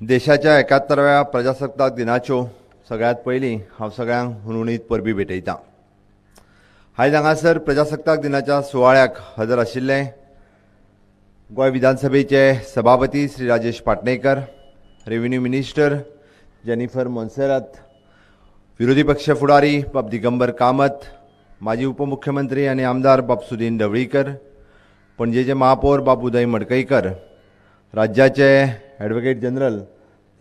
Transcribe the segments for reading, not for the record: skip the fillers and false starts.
देशाच्या 71व्या प्रजासत्ताक दिनाच्यो सगळ्यात पयलीं हांव सगळ्यांक हुनहुनीत परबी भेटयतां। आयज हांगासर प्रजासत्ताक दिनाच्या सुवाळ्याक हजर आशिल्ले गोंय विधानसभेचे सभापती Shri Rajesh Patnekar, revenue minister Jennifer Monserrate, विरोधी पक्ष फुडारी बाब दिगंबर कामत, माजी उपमुख्यमंत्री आनी आमदार बाब सुदीन ढवळीकर, पणजेचे महापौर बाब उदय मडकईकर, राज्याचे ॲडव्होकेट जनरल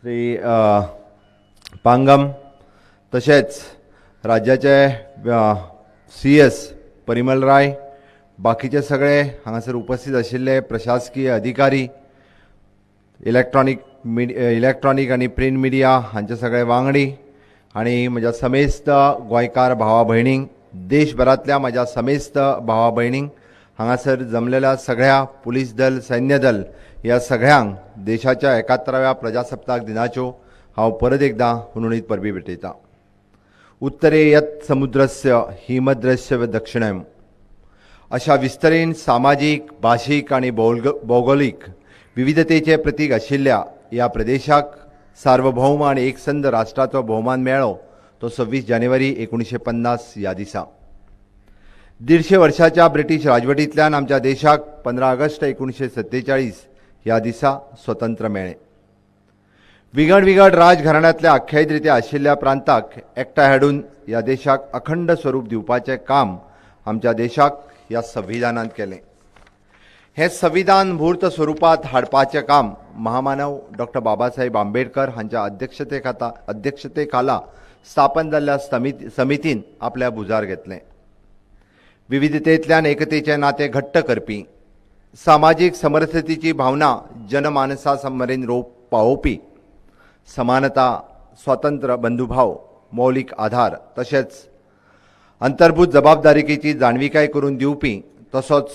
श्री पांगम, तशेंच राज्याचे CS परिमल राय, बाकीचे सगळे हांगासर उपस्थित आशिल्ले प्रशासकीय अधिकारी, इलेक्ट्रॉनिक आनी प्रिंट मिडिया हांचे सगळे वांगडी आनी म्हज्या समेस्त गोंयकार भावा भयणींक, देशभरांतल्या म्हज्या समेस्त भावा भयणींक, हांगासर जमलेल्या सगळ्या पुलीस दल, सैन्य दल ह्या सगळ्यांक देशाच्या 71व्या प्रजासत्ताक दिनाच्यो हांव परत एकदां हुनहुनीत परबी भेटयतां। उत्तरे यत् समुद्रस्य हिमद्रस्य व दक्षिणेम अशा विस्तरेन सामाजीक, भाशीक आनी भौगोलीक विविधतेचे प्रतीक आशिल्ल्या ह्या प्रदेशाक सार्वभौम आनी एकसंध राष्ट्राचो भोवमान मेळ्ळो तो 26 जानेवारी 1950 ह्या दिसा। 150 वर्षाच्या ब्रिटीश राजवटींतल्यान आमच्या देशाक 15 ऑगस्ट 1947 ह्या दिसा स्वतंत्र मेळ्ळें। विगड राजघराण्यांतल्या आख्यायित आशिल्ल्या प्रांताक एकठांय हाडून ह्या देशाक अखंड स्वरूप दिवपाचें काम आमच्या देशाक ह्या संविधानान केलें। हें संविधान मूर्त स्वरूपांत हाडपाचें काम महामानव डॉ बाबासाहेब आंबेडकर हांच्या अध्यक्षते खाला स्थापन जाल्ल्या समितीन आपल्या भुजार घेतलें। विविधतेंतल्यान एकतेचें नातें घट्ट करपी, सामाजीक समरसतेची भावना जनमानसा मेरेन पावोवपी, समानता, स्वातंत्र्य, बंधुभाव, मौलिक आधार तशेंच अंतर्भूत जबाबदारीची जाणविकाय करून दिवपी तसोच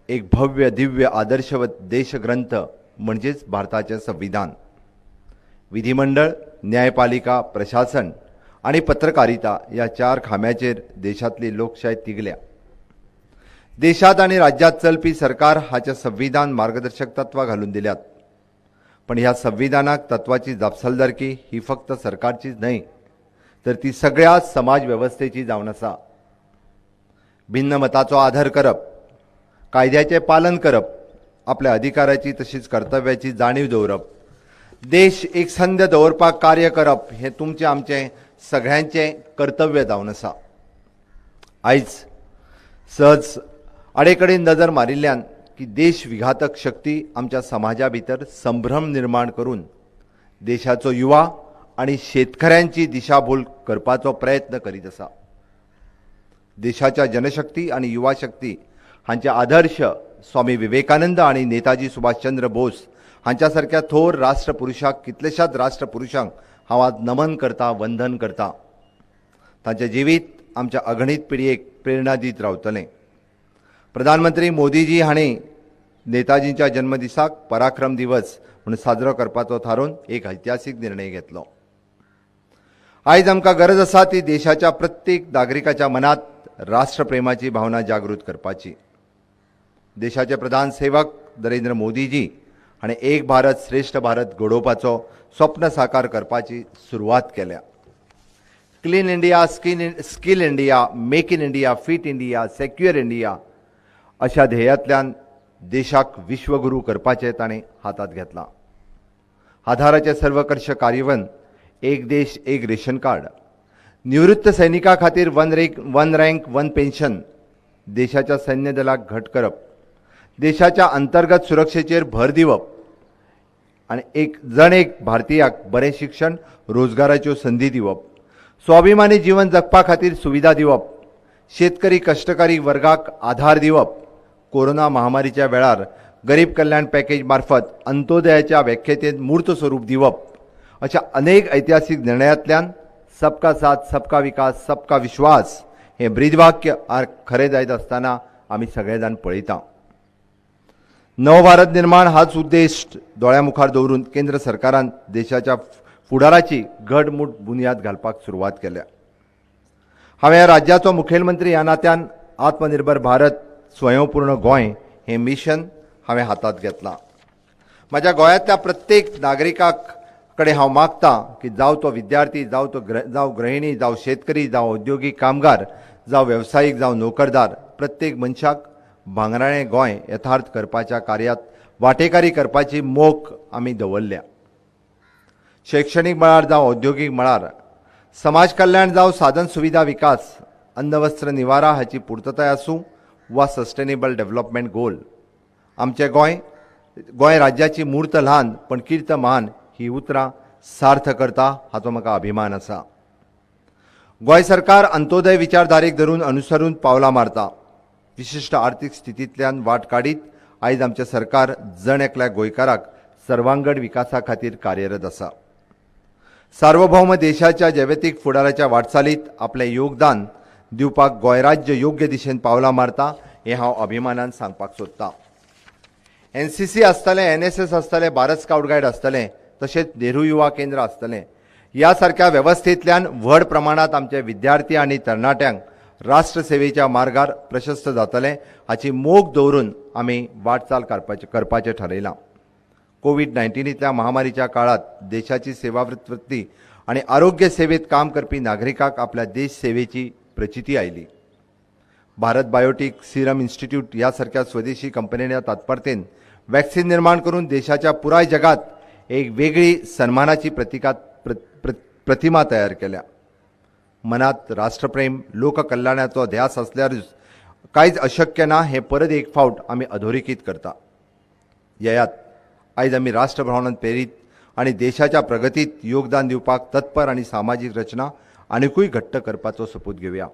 एक भव्य दिव्य आदर्शवत देशग्रंथ म्हणजेच भारताचें संविधान। विधिमंडळ, न्यायपालिका, प्रशासन आनी पत्रकारिता ह्या 4 खांब्याचेर देशांतली लोकशाय तिगल्या। देशात आनी राज्यात चलपी सरकार हाचे संविधान मार्गदर्शक तत्वां घालून दिल्यात, पण ह्या संविधानाक तत्वाची जापसालदारकी ही फक्त सरकारचीच न्हय तर ती सगळ्या समाज वेवस्थेची जावन आसा। भिन्न मताचो आदर करप, कायद्याचें पालन करप, आपल्या अधिकाराची तशीच कर्तव्याची जाणीव दवरप, देश एकसंध दवरपाक कार्य करप हें तुमचें आमचें सगळ्यांचें कर्तव्य जावन आसा। आयज सहज आडेकडेन नजर मारिल्ल्यान की देश विघातक शक्ती आमच्या समाजा भितर संभ्रम निर्माण करून देशाचो युवा आनी शेतकऱ्यांची दिशाभूल करपाचो प्रयत्न करीत आसा। देशाच्या जनशक्ती आनी युवा शक्ती हांचे आदर्श स्वामी विवेकानंद आनी नेताजी सुभाषचंद्र बोस हांच्या सारक्या थोर राष्ट्रपुरुषाक कितलेशाच राष्ट्रपुरुषांक हांव आज नमन करता, वंदन करता। तांचें जिवीत आमच्या अगणित पिळगेक प्रेरणा दीत रावतलें। प्रधानमंत्री मोदीजी हांणी नेताजींच्या जन्मदिसाक पराक्रम दिवस म्हणून साजरो करपाचो थारावन एक ऐतिहासीक निर्णय घेतलो। आयज आमकां गरज आसा ती देशाच्या प्रत्येक नागरिकाच्या मनात राष्ट्रप्रेमाची भावना जागृत करपाची। देशाचे प्रधान सेवक नरेंद्र मोदीजी हांणी एक भारत श्रेष्ठ भारत घडोवपाचो स्वप्न साकार करपाची सुरवात केल्या। Clean India, skill India, make in India, fit India, secure India अशा ध्येयातल्यान देशाक विश्वगुरू करपाचें ताणें हातांत घेतलां। आधाराचे सर्वकष कार्यावरण, एक देश एक रेशन कार्ड, निवृत्त सैनिकां खातीर वन रँक वन पेन्शन, देशाच्या सैन्य दलाक घट करप, देशाच्या अंतर्गत सुरक्षेचेर भर दिवप आनी एक भारतीयाक बरें शिक्षण, रोजगाराच्यो संधी दिवप, स्वाभिमानी जीवन जगपा खातीर सुविधा दिवप, शेतकरी कश्टकारी वर्गाक आधार दिवप, कोरोना महामारीच्या वेळार गरीब कल्याण पॅकेज मार्फत अंत्योदयाच्या व्याख्येतेत मूर्त स्वरूप दिवप अशा अनेक ऐतिहासिक निर्णयांतल्यान सबका साथ, सबका विकास, सबका विश्वास हे ब्रीदवाक्य खरें जायत आसतना आमी सगळे जाण पळयता। नवभारत निर्माण हाच उद्देश दोळ्या मुखार दवरून केंद्र सरकारान देशाच्या फुडाराची घडमूट बुनयाद घालपाक सुरवात केल्या। हांवें ह्या राज्याचो मुखेलमंत्री ह्या नात्यान आत्मनिर्भर भारत, स्वयंपूर्ण गोंय हें मिशन हांवें हातांत घेतलां। म्हज्या गोंयांतल्या प्रत्येक नागरिकाक कडे हांव मागता की जावं तो विद्यार्थी, जावं गृहिणी, जावं शेतकरी, जावं औद्योगिक कामगार, जावं वेवसायीक, जावं नोकरदार, प्रत्येक मनशाक भांगराळें गोंय यथार्थ करपाच्या कार्यांत वांटेकारी करपाची मोख आमी दवरल्या. शैक्षणीक मळार जावं औद्योगिक मळार, समाज कल्याण जावं साधन सुविधा विकास, अन्न वस्त्र निवारा हाची पुर्तताय आसूं वा सस्टेनेबल डेव्हलपमेंट गोल, आमचें गोंय राज्याची मूर्त ल्हान पण कीर्त महान ही उतरां सार्थ करता हाचो म्हाका अभिमान आसा. गोंय सरकार अंत्योदय विचारधारेक धरून अनुसरून पावलां मारता. विशिश्ट आर्थीक स्थितींतल्यान वाट काडीत आयज आमचें सरकार जण एकल्या गोंयकाराक सर्वांगड विकासा खातीर कार्यरत आसा. सार्वभौम देशाच्या जैविक फुडाराच्या वाटचालीत आपलें योगदान दिवपाक गोंय राज्य योग्य दिशेन पावलां मारता हें हांव अभिमानान सांगपाक सोदतां. NCC आसतलें, NSS आसतलें, भारत स्काउट गायड आसतलें, तशेंच नेहरू युवा केंद्र आसतलें, ह्या सारक्या वेवस्थेंतल्यान व्हड प्रमाणांत आमचे विद्यार्थी आनी तरणाट्यांक राष्ट्र सेवेच्या मार्गार प्रशस्त जातलें हाची मोख दवरून आमी वाटचाल करपाचें थारायलां. कोविड-19 महामारीच्या काळात देशाची सेवावृत्ती आनी आरोग्य सेवेत काम करपी नागरिकांक आपल्या देश सेवेची प्रचिती oily. Bharat biotech, Serum institute ह्या सारक्या स्वदेशी कंपन्यांच्या तात्परतेन वॅक्सिन निर्माण करून देशाच्या पुराय जगात एक वेगळी सन्मानाची प्रतिमा तयार केल्या. मनात राष्ट्रप्रेम, लोककल्याणाचो ध्यास असल्यारूच कांयच अशक्य ना हें परत एक फावट आमी अधोरेखीत करता. ययात आयज आमी राष्ट्रभ्रमणांत प्रेरीत आनी देशाच्या प्रगतीत योगदान दिवपाक तत्पर आनी सामाजीक रचना आनिकूय घट्ट करपाचो सोपूत घेवया.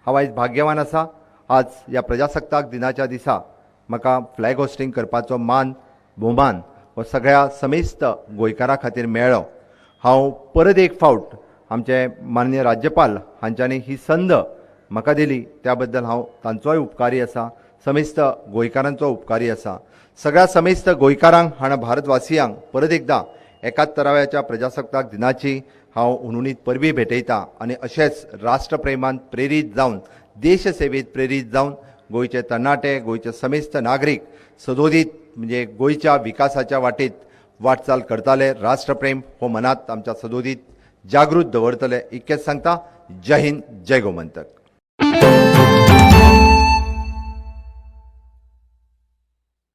हांव आयज भाग्यवान आसा. आज ह्या प्रजासत्ताक दिनाच्या दिसा म्हाका फ्लॅग होस्टिंग करपाचो भोवमान हो सगळ्या समेस्त गोंयकारां खातीर मेळ्ळो. हांव परत एक फावट आमचे माननीय राज्यपाल हांच्यांनी ही संद म्हाका दिली त्या बद्दल हांव तांचोय उपकारी आसा, समेस्त गोंयकारांचो उपकारी आसा. सगळ्या समेस्त गोंयकारांक आनी भारतवासियांक परत एकदां 71व्या प्रजासत्ताक दिनाची हांव उनुनीत परबीं भेटयतां आनी अशेंच राष्ट्रप्रेमांत प्रेरीत जावन, देश सेवेत प्रेरीत जावन गोंयचे तरणाटे, गोंयचे समेस्त नागरीक सदोदीत म्हणजे गोंयच्या विकासाच्या वाटेत वाटचाल करताले. राष्ट्रप्रेम हो मनात आमच्या सदोदीत जागृत दवरतले इतकेंच सांगता. जय हिंद, जय गोमंतक.